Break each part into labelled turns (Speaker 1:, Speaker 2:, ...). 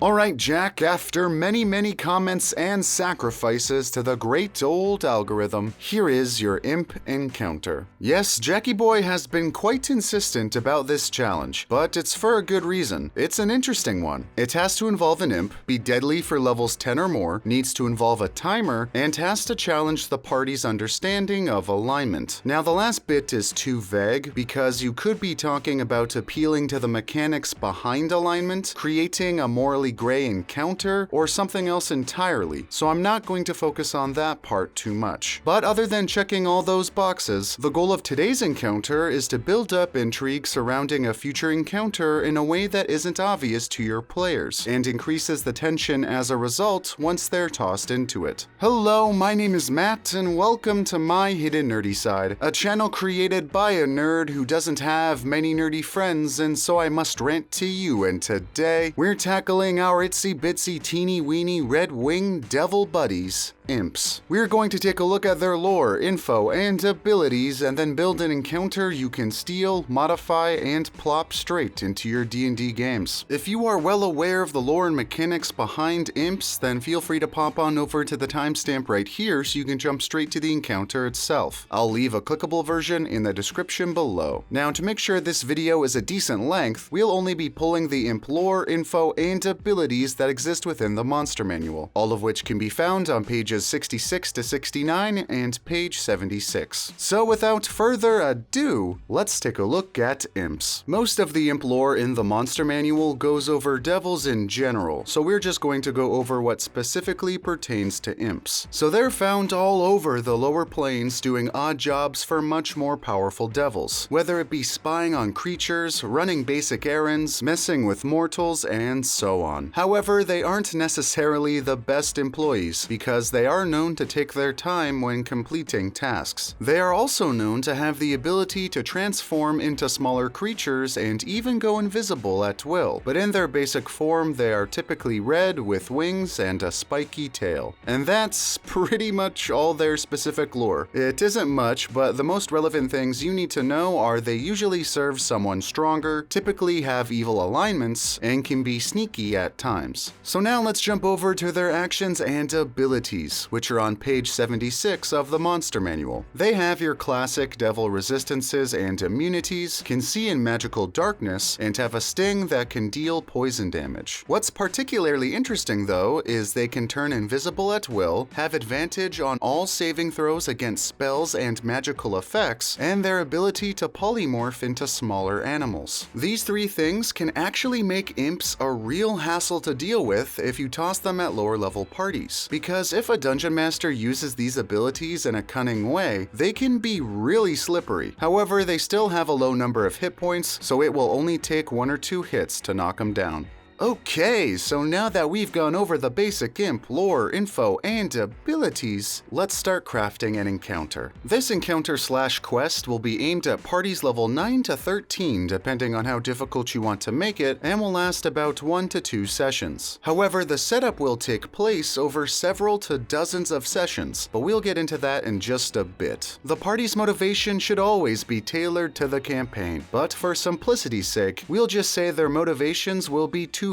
Speaker 1: Alright, Jack, after many comments and sacrifices to the great old algorithm, here is your Imp Encounter. Yes, Jackie Boy has been quite insistent about this challenge, but it's for a good reason. It's an interesting one. It has to involve an imp, be deadly for levels 10 or more, needs to involve a timer, and has to challenge the party's understanding of alignment. Now, the last bit is too vague because you could be talking about appealing to the mechanics behind alignment, creating a morally gray encounter, or something else entirely, so I'm not going to focus on that part too much. But other than checking all those boxes, the goal of today's encounter is to build up intrigue surrounding a future encounter in a way that isn't obvious to your players, and increases the tension as a result once they're tossed into it. Hello, my name is Matt, and welcome to My Hidden Nerdy Side, a channel created by a nerd who doesn't have many nerdy friends, and so I must rant to you, and today we're tackling our itsy bitsy teeny weeny red winged devil buddies, Imps. We're going to take a look at their lore, info, and abilities, and then build an encounter you can steal, modify, and plop straight into your D&D games. If you are well aware of the lore and mechanics behind Imps, then feel free to pop on over to the timestamp right here so you can jump straight to the encounter itself. I'll leave a clickable version in the description below. Now, to make sure this video is a decent length, we'll only be pulling the Imp lore, info, and abilities that exist within the monster manual, all of which can be found on pages 66 to 69 and page 76. So without further ado, let's take a look at Imps. Most of the Imp lore in the monster manual goes over devils in general, so we're just going to go over what specifically pertains to Imps. So they're found all over the lower planes doing odd jobs for much more powerful devils, whether it be spying on creatures, running basic errands, messing with mortals, and so on. However, they aren't necessarily the best employees because they are known to take their time when completing tasks. They are also known to have the ability to transform into smaller creatures and even go invisible at will, but in their basic form they are typically red with wings and a spiky tail. And that's pretty much all their specific lore. It isn't much, but the most relevant things you need to know are they usually serve someone stronger, typically have evil alignments, and can be sneaky at times. So now let's jump over to their actions and abilities, which are on page 76 of the monster manual. They have your classic devil resistances and immunities, can see in magical darkness, and have a sting that can deal poison damage. What's particularly interesting though is they can turn invisible at will, have advantage on all saving throws against spells and magical effects, and their ability to polymorph into smaller animals. These three things can actually make imps a real hassle to deal with if you toss them at lower level parties, because if a dungeon master uses these abilities in a cunning way, they can be really slippery. However, they still have a low number of hit points, so it will only take 1 or 2 hits to knock them down. Okay, so now that we've gone over the basic imp lore, info, and abilities, let's start crafting an encounter. This encounter/quest will be aimed at parties level 9 to 13 depending on how difficult you want to make it, and will last about 1 to 2 sessions. However, the setup will take place over several to dozens of sessions, but we'll get into that in just a bit. The party's motivation should always be tailored to the campaign, but for simplicity's sake, we'll just say their motivations will be twofold.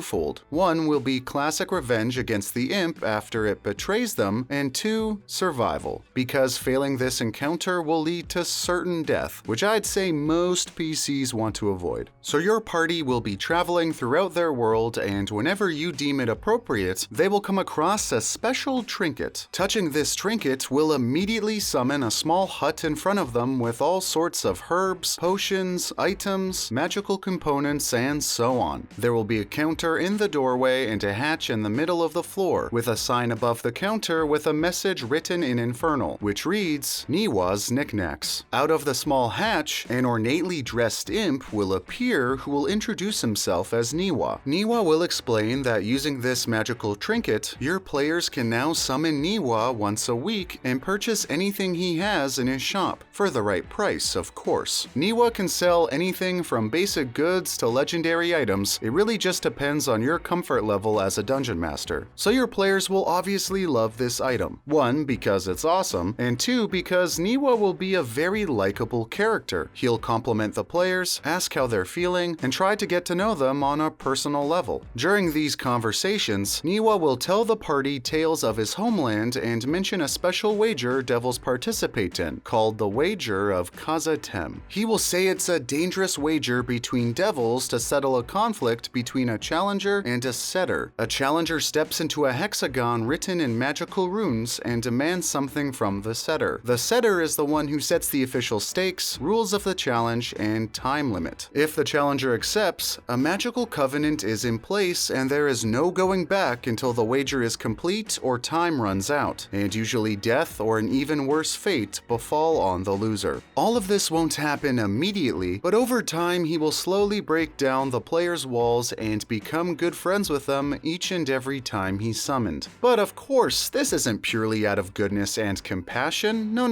Speaker 1: One will be classic revenge against the imp after it betrays them, and 2, survival, because failing this encounter will lead to certain death, which I'd say most PCs want to avoid. So your party will be traveling throughout their world, and whenever you deem it appropriate, they will come across a special trinket. Touching this trinket will immediately summon a small hut in front of them with all sorts of herbs, potions, items, magical components, and so on. There will be a counter in the doorway and a hatch in the middle of the floor, with a sign above the counter with a message written in Infernal, which reads, Niwa's Knickknacks. Out of the small hatch, an ornately dressed imp will appear who will introduce himself as Niwa. Niwa will explain that using this magical trinket, your players can now summon Niwa once a week and purchase anything he has in his shop, for the right price, of course. Niwa can sell anything from basic goods to legendary items. It really just depends depends on your comfort level as a dungeon master. So your players will obviously love this item. 1, because it's awesome, and 2, because Niwa will be a very likable character. He'll compliment the players, ask how they're feeling, and try to get to know them on a personal level. During these conversations, Niwa will tell the party tales of his homeland and mention a special wager devils participate in, called the Wager of Kazatem. He will say it's a dangerous wager between devils to settle a conflict between a challenger and a setter. A challenger steps into a hexagon written in magical runes and demands something from the setter. The setter is the one who sets the official stakes, rules of the challenge, and time limit. If the challenger accepts, a magical covenant is in place and there is no going back until the wager is complete or time runs out, and usually death or an even worse fate befall on the loser. All of this won't happen immediately, but over time he will slowly break down the players' walls and become good friends with them each and every time he's summoned. But of course, this isn't purely out of goodness and compassion. No.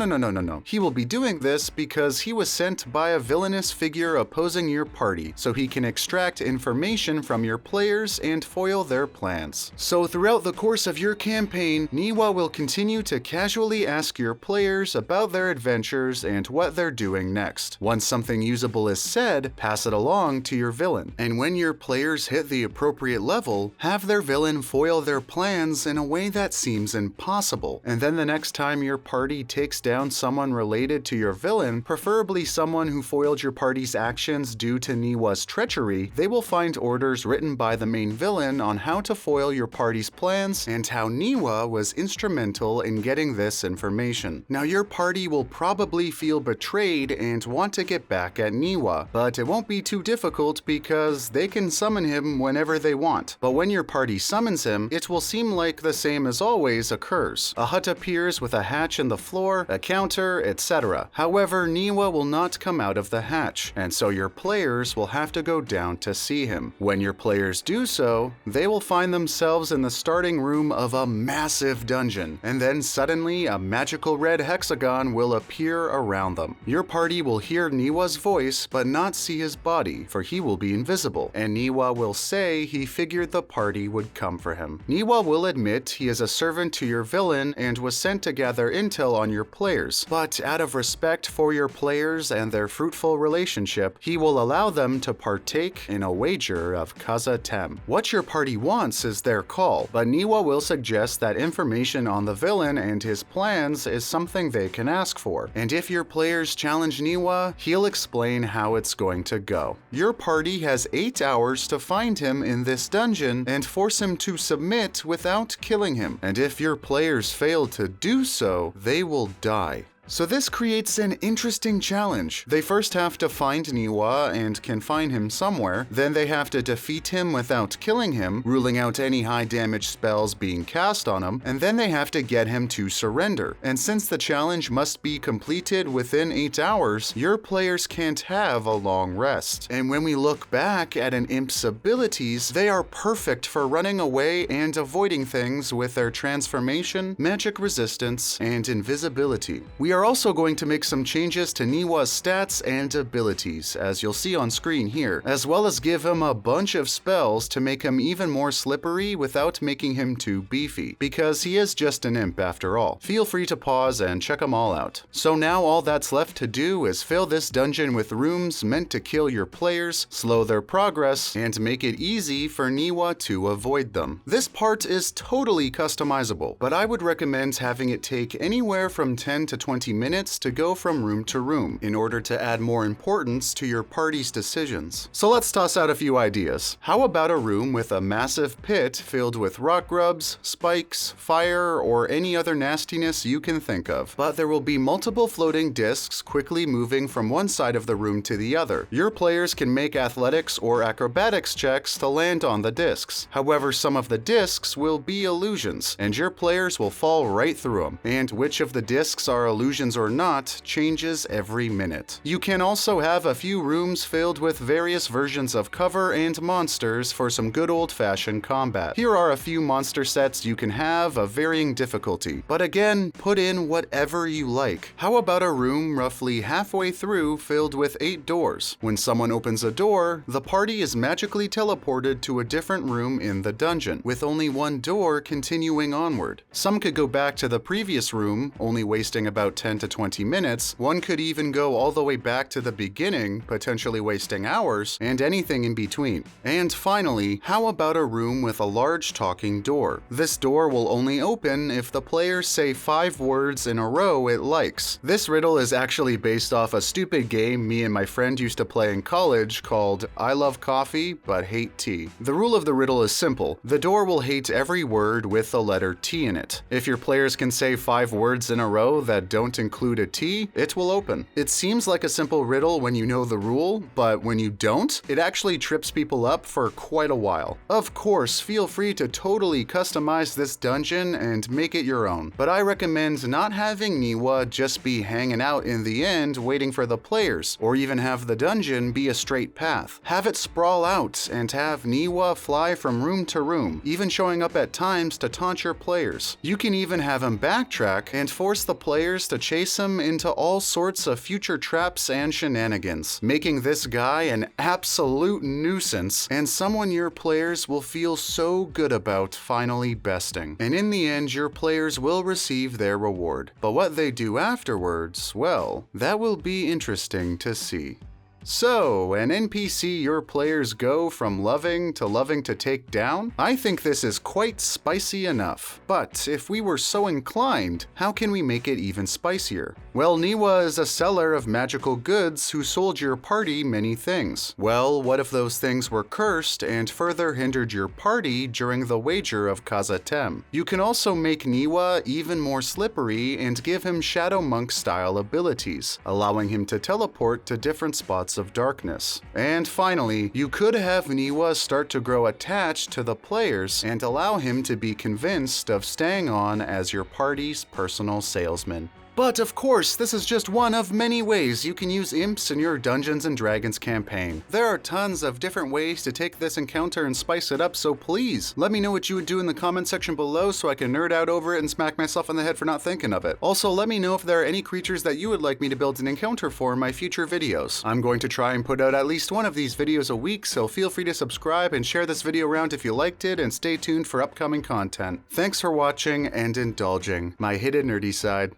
Speaker 1: He will be doing this because he was sent by a villainous figure opposing your party, so he can extract information from your players and foil their plans. So throughout the course of your campaign, Niwa will continue to casually ask your players about their adventures and what they're doing next. Once something usable is said, pass it along to your villain. And when your players hit the appropriate level, have their villain foil their plans in a way that seems impossible. And then the next time your party takes down someone related to your villain, preferably someone who foiled your party's actions due to Niwa's treachery, they will find orders written by the main villain on how to foil your party's plans and how Niwa was instrumental in getting this information. Now your party will probably feel betrayed and want to get back at Niwa, but it won't be too difficult because they can summon him whenever they want. But when your party summons him, it will seem like the same as always occurs. A hut appears with a hatch in the floor, a counter, etc. However, Niwa will not come out of the hatch, and so your players will have to go down to see him. When your players do so, they will find themselves in the starting room of a massive dungeon, and then suddenly a magical red hexagon will appear around them. Your party will hear Niwa's voice but not see his body, for he will be invisible, and Niwa will say he figured the party would come for him. Niwa will admit he is a servant to your villain and was sent to gather intel on your players, but out of respect for your players and their fruitful relationship, he will allow them to partake in a wager of Kazatem. What your party wants is their call, but Niwa will suggest that information on the villain and his plans is something they can ask for, and if your players challenge Niwa, he'll explain how it's going to go. Your party has 8 hours to find him in this dungeon and force him to submit without killing him, and if your players fail to do so, they will die. So this creates an interesting challenge. They first have to find Niwa and confine him somewhere, then they have to defeat him without killing him, ruling out any high damage spells being cast on him, and then they have to get him to surrender. And since the challenge must be completed within 8 hours, your players can't have a long rest. And when we look back at an Imp's abilities, they are perfect for running away and avoiding things with their transformation, magic resistance, and invisibility. We are also going to make some changes to Niwa's stats and abilities, as you'll see on screen here, as well as give him a bunch of spells to make him even more slippery without making him too beefy, because he is just an imp after all. Feel free to pause and check them all out. So now all that's left to do is fill this dungeon with rooms meant to kill your players, slow their progress, and make it easy for Niwa to avoid them. This part is totally customizable, but I would recommend having it take anywhere from 10 to 20 minutes to go from room to room in order to add more importance to your party's decisions. So let's toss out a few ideas. How about a room with a massive pit filled with rock grubs, spikes, fire, or any other nastiness you can think of? But there will be multiple floating discs quickly moving from one side of the room to the other. Your players can make athletics or acrobatics checks to land on the discs. However, some of the discs will be illusions, and your players will fall right through them. And which of the discs are illusions illusions or not, changes every minute. You can also have a few rooms filled with various versions of cover and monsters for some good old-fashioned combat. Here are a few monster sets you can have of varying difficulty, but again, put in whatever you like. How about a room roughly halfway through filled with 8 doors? When someone opens a door, the party is magically teleported to a different room in the dungeon, with only one door continuing onward. Some could go back to the previous room, only wasting about 10 to 20 minutes. One could even go all the way back to the beginning, potentially wasting hours, and anything in between. And finally, how about a room with a large talking door? This door will only open if the players say 5 words in a row it likes. This riddle is actually based off a stupid game me and my friend used to play in college called I Love Coffee but Hate Tea. The rule of the riddle is simple. The door will hate every word with the letter T in it. If your players can say 5 words in a row that don't include a T, it will open. It seems like a simple riddle when you know the rule, but when you don't, it actually trips people up for quite a while. Of course, feel free to totally customize this dungeon and make it your own, but I recommend not having Niwa just be hanging out in the end waiting for the players, or even have the dungeon be a straight path. Have it sprawl out and have Niwa fly from room to room, even showing up at times to taunt your players. You can even have him backtrack and force the players to chase him into all sorts of future traps and shenanigans, making this guy an absolute nuisance and someone your players will feel so good about finally besting. And in the end, your players will receive their reward. But what they do afterwards, well, that will be interesting to see. So, an NPC your players go from loving to take down? I think this is quite spicy enough. But if we were so inclined, how can we make it even spicier? Well, Niwa is a seller of magical goods who sold your party many things. Well, what if those things were cursed and further hindered your party during the wager of Kazatem? You can also make Niwa even more slippery and give him Shadow Monk style abilities, allowing him to teleport to different spots of darkness. And finally, you could have Niwa start to grow attached to the players and allow him to be convinced of staying on as your party's personal salesman. But of course, this is just one of many ways you can use imps in your Dungeons & Dragons campaign. There are tons of different ways to take this encounter and spice it up, so please let me know what you would do in the comment section below so I can nerd out over it and smack myself on the head for not thinking of it. Also, let me know if there are any creatures that you would like me to build an encounter for in my future videos. I'm going to try and put out at least one of these videos a week, so feel free to subscribe and share this video around if you liked it, and stay tuned for upcoming content. Thanks for watching and indulging my hidden nerdy side.